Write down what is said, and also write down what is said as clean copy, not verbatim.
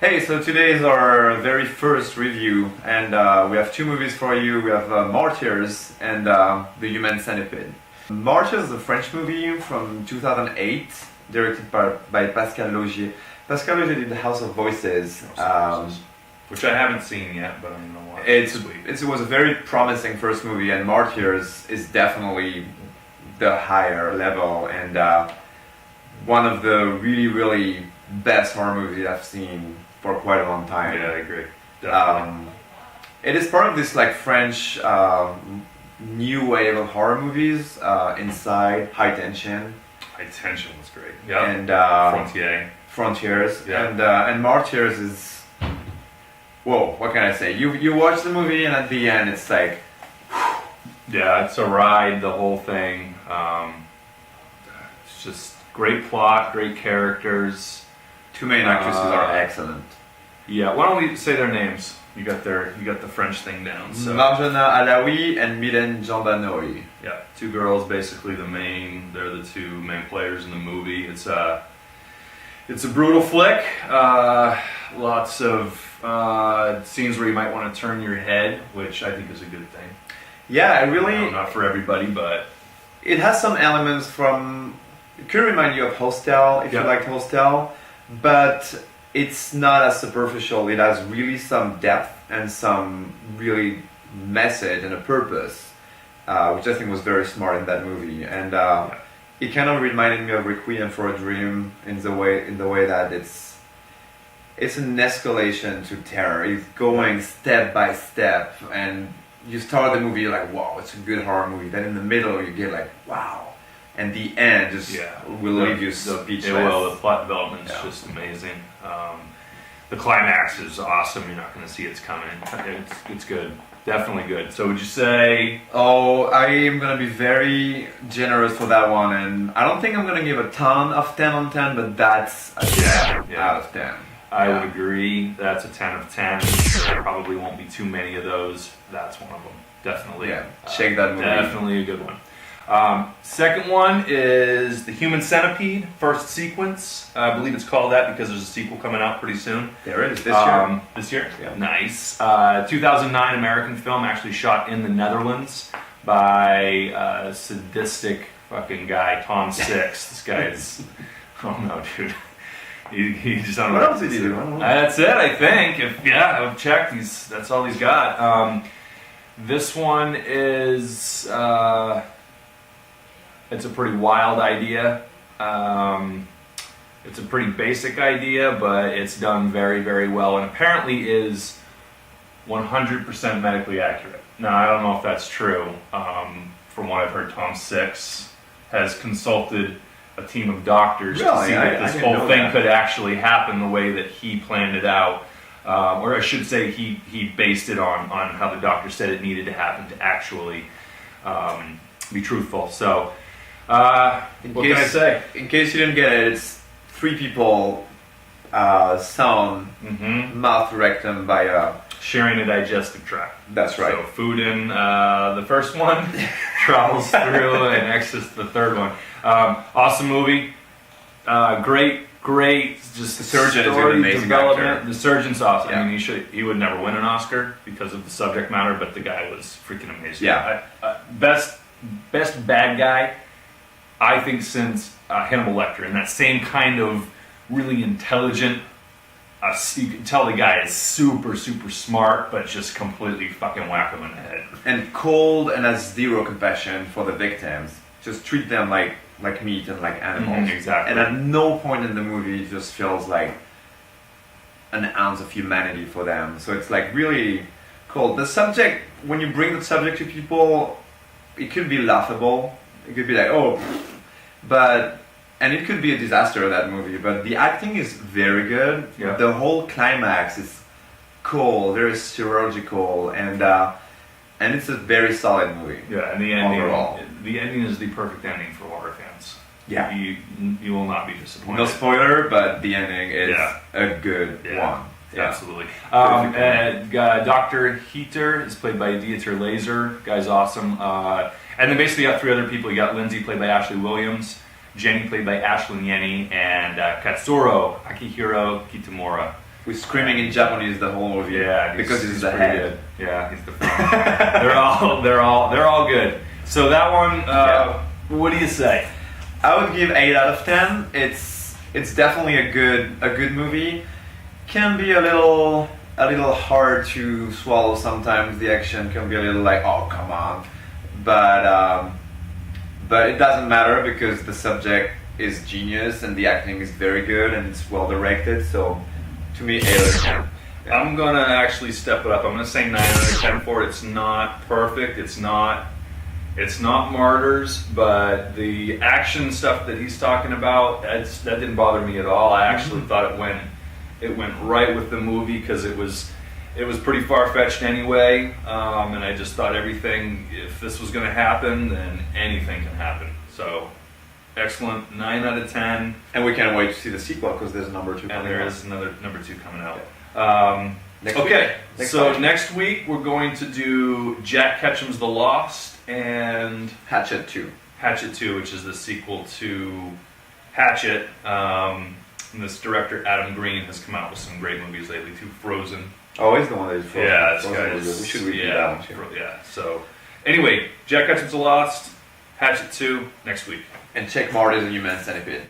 Hey, so today is our very first review, and we have two movies for you. We have Martyrs and The Human Centipede. Martyrs is a French movie from 2008, directed by Pascal Laugier. Pascal Laugier did The House of Voices. Which I haven't seen yet, but I'm gonna watch It was a very promising first movie, and Martyrs is definitely the higher level and one of the really best horror movies I've seen for quite a long time. Yeah, I agree. Definitely. It is part of this like French new wave of horror movies. Inside, High Tension. High Tension was great. Yeah. And Frontiers. Yeah. And Martyrs is. Whoa, what can I say? You watch the movie and at the end it's like. Yeah, it's a ride. The whole thing. It's just great plot, great characters. Two main actresses are excellent. Yeah, why don't we say their names? You got the French thing down. So. Marjana Alaoui and Mylène Jambanoui. Yeah, two girls, basically they're the two main players in the movie. It's a brutal flick. Lots of scenes where you might want to turn your head, which I think is a good thing. Yeah, not for everybody, but it has some elements from. It could remind you of Hostel if you liked Hostel, but it's not as superficial. It has really some depth and some really message and a purpose, which I think was very smart in that movie. And it kind of reminded me of Requiem for a Dream in the way that it's an escalation to terror. It's going step by step, and you start the movie you're like, wow, it's a good horror movie. Then in the middle you get like, wow. And the end just will leave you speechless. The plot development is just amazing. The climax is awesome. You're not going to see it's coming. It's good. Definitely good. So would you say... Oh, I am going to be very generous for that one. And I don't think I'm going to give a ton of 10 on 10, but that's a 10 out of 10. I would agree. That's a 10 of 10. There probably won't be too many of those. That's one of them. Definitely. Yeah, check that movie. Definitely a good one. Second one is The Human Centipede, first sequence. I believe it's called that because there's a sequel coming out pretty soon. There is, this year. This year? Yeah. Nice. 2009 American film, actually shot in the Netherlands by a sadistic fucking guy, Tom Six. This guy is... Oh no, dude. He just don't know what else did he do? That's it, I think. I've checked. That's all he's got. This one is... It's a pretty wild idea. It's a pretty basic idea, but it's done very well, and apparently is 100% medically accurate. Now, I don't know if that's true. From what I've heard, Tom Six has consulted a team of doctors to see that this whole thing could actually happen the way that he planned it out. Or I should say he based it on how the doctor said it needed to happen to actually be truthful. So... what can I say? In case you didn't get it, it's three people sewn mouth rectum by sharing a digestive tract. That's right. So food in the first one, travels through and exits the third one. Awesome movie. Great. Just the surgeon is an amazing development. actor. The surgeon's awesome. Yeah. I mean, he would never win an Oscar because of the subject matter, but the guy was freaking amazing. Yeah. Best bad guy, I think, since Hannibal Lecter, and that same kind of really intelligent. You can tell the guy is super smart, but just completely fucking whack him in the head. And cold and has zero compassion for the victims. Just treat them like meat and like animals. Exactly. And at no point in the movie it just feels like an ounce of humanity for them. So it's like really cool. The subject, when you bring the subject to people, it could be laughable. It could be like, oh, and it could be a disaster, that movie, but the acting is very good. Yeah. The whole climax is cool, very chirurgical, and it's a very solid movie. Yeah, and the ending, overall. The ending is the perfect ending for horror fans. Yeah. You will not be disappointed. No spoiler, but the ending is a good one. Yeah. Absolutely. Dr. Heater is played by Dieter Laser. Guy's awesome. And then basically you got three other people. You got Lindsay, played by Ashley Williams, Jenny, played by Ashlyn Yenny, and Katsuro Akihiro Kitamura. With screaming in Japanese the whole movie. Yeah, because he's the pretty head. Good. Yeah, he's the front. they're all good. So that one, what do you say? I would give 8 out of 10. It's definitely a good movie. Can be a little hard to swallow sometimes. The action can be a little like, oh come on, but it doesn't matter because the subject is genius and the acting is very good and it's well directed. So to me, 8 out of 10. Yeah. I'm gonna actually step it up. I'm gonna say 9 out of 10 for it. It's not perfect. It's not Martyrs, but the action stuff that he's talking about, that didn't bother me at all. I actually thought it went right with the movie because it was pretty far-fetched anyway, and I just thought everything, if this was going to happen, then anything can happen. So, excellent, 9 out of 10. And we can't wait to see the sequel because there's a number 2 coming out. And there is another number 2 coming out. Yeah. Next week we're going to do Jack Ketchum's The Lost and Hatchet 2. Hatchet 2, which is the sequel to Hatchet. And this director, Adam Green, has come out with some great movies lately too. Frozen. Oh, he's the one that is Frozen. Yeah, this Frozen guy was is. good. We should review that one too. Yeah, so anyway, Jack Ketchum's The Lost, Hatchet 2, next week. And check Martyrs and Human Centipede.